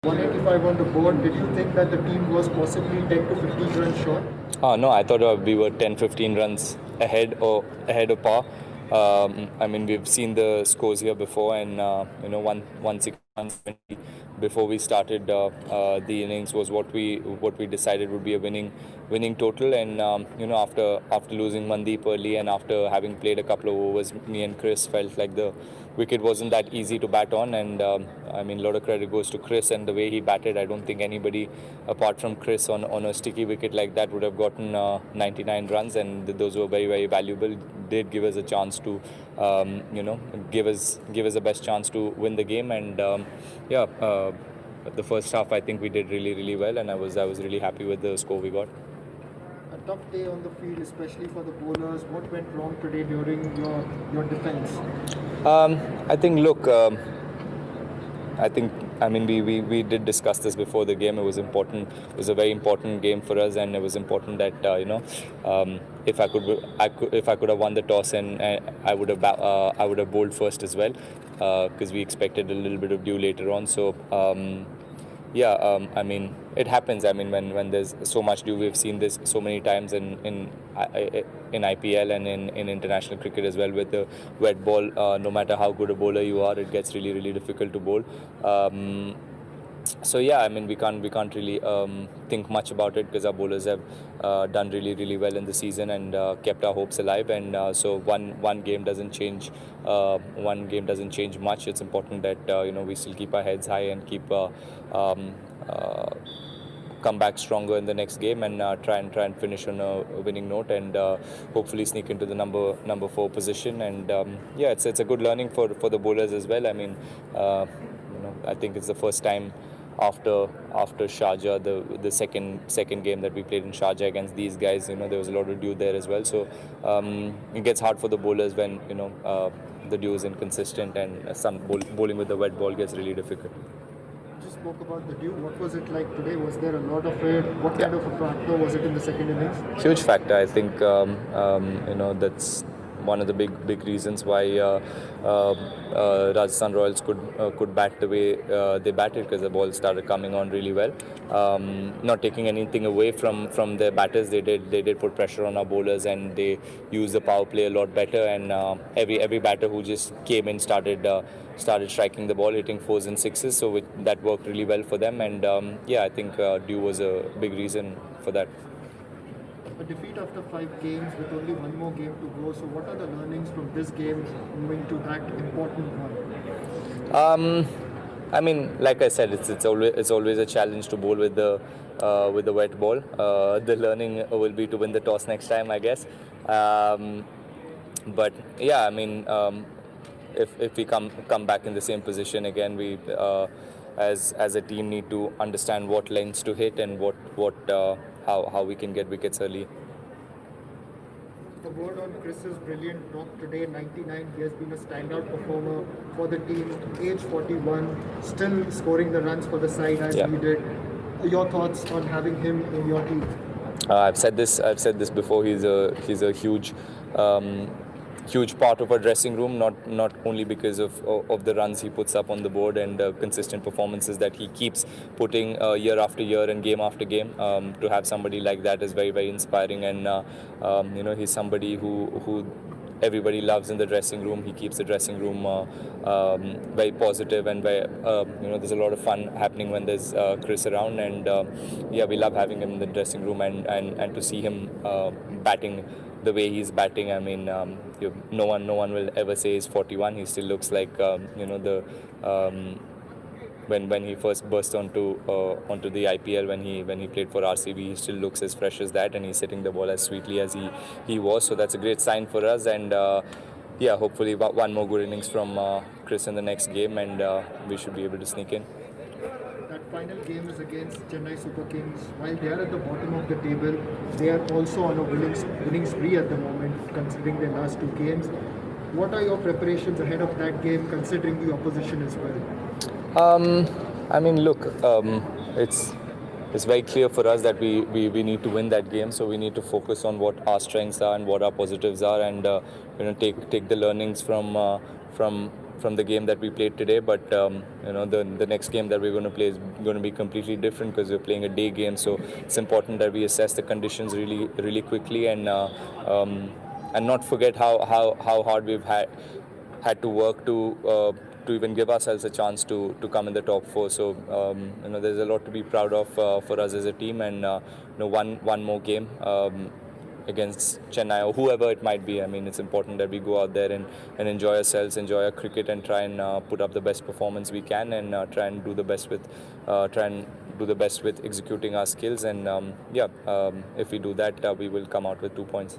185 on the board. Did you think that the team was possibly 10 to 15 runs short? No, I thought we were 10-15 runs ahead of par. I mean, we've seen the scores here before, and 160, 170 before we started the innings was what we decided would be a winning total. And after losing Mandeep early and after having played a couple of overs, me and Chris felt like the wicket wasn't that easy to bat on. And I mean, a lot of credit goes to Chris and the way he batted. I don't think anybody apart from Chris on a sticky wicket like that would have gotten 99 runs, and those were very, very valuable. Did give us a chance to give us the best chance to win the game. And the first half I think we did really, really well, and I was really happy with the score we got. A tough day on the field, especially for the bowlers. What went wrong today during your defense? I think, look, I mean, we did discuss this before the game. It was important. It was a very important game for us, and it was important that if I could have won the toss, and I would have bowled first as well, because we expected a little bit of dew later on. So I mean, it happens. I mean, when there's so much dew, we've seen this so many times in IPL and in international cricket as well, with the wet ball. No matter how good a bowler you are, it gets really, really difficult to bowl. So I mean, we can't really think much about it, because our bowlers have done really, really well in the season and kept our hopes alive. And so one game doesn't change. One game doesn't change much. It's important that we still keep our heads high and keep come back stronger in the next game, and try and finish on a winning note, and hopefully sneak into the number 4 position. And it's a good learning for the bowlers as well. I mean, I think it's the first time after Sharjah, the second game that we played in Sharjah against these guys, there was a lot of dew there as well. So it gets hard for the bowlers when the dew is inconsistent, and some bowling with the wet ball gets really difficult. Just spoke about the dew. What was it like today? Was there a lot of it? What kind of a factor was it in the second innings? Huge factor. I think that's one of the big reasons why Rajasthan Royals could bat the way they batted, because the ball started coming on really well. Not taking anything away from their batters, they did put pressure on our bowlers, and they used the power play a lot better. And every batter who just came in started striking the ball, hitting 4s and 6s. So that worked really well for them. And I think dew was a big reason for that. A defeat after 5 games with only one more game to go. So what are the learnings from this game moving to that important one? I mean, like I said, it's always a challenge to bowl with the wet ball. The learning will be to win the toss next time, I guess. But I mean, if we come back in the same position again, we as a team need to understand what lengths to hit and how we can get wickets early. The word on Chris's brilliant knock today, 99. He has been a standout performer for the team. Age 41, still scoring the runs for the side as he did. Your thoughts on having him in your team? I've said this before. He's a huge part of our dressing room, not only because of the runs he puts up on the board and consistent performances that he keeps putting year after year and game after game. To have somebody like that is very, very inspiring, and he's somebody who everybody loves in the dressing room. He keeps the dressing room very positive, and very, there's a lot of fun happening when there's Chris around. And we love having him in the dressing room, and to see him batting the way he's batting. I mean, no one will ever say he's 41. He still looks like when he first burst onto the IPL, when he played for RCB, he still looks as fresh as that, and he's hitting the ball as sweetly as he was. So that's a great sign for us, and hopefully one more good innings from Chris in the next game, and we should be able to sneak in. That final game is against Chennai Super Kings. While they are at the bottom of the table, they are also on a winning spree at the moment, considering their last 2 games. What are your preparations ahead of that game, considering the opposition as well? I mean, look, it's very clear for us that we need to win that game. So we need to focus on what our strengths are and what our positives are, and take the learnings from from the game that we played today. But the next game that we're going to play is going to be completely different because we're playing a day game. So it's important that we assess the conditions really quickly and not forget how hard we've had to work to even give ourselves a chance to come in the top four. So there's a lot to be proud of for us as a team, and one more game against Chennai or whoever it might be. I mean, it's important that we go out there and enjoy ourselves, enjoy our cricket, and try and put up the best performance we can, and try and do the best with executing our skills. And if we do that, we will come out with 2 points.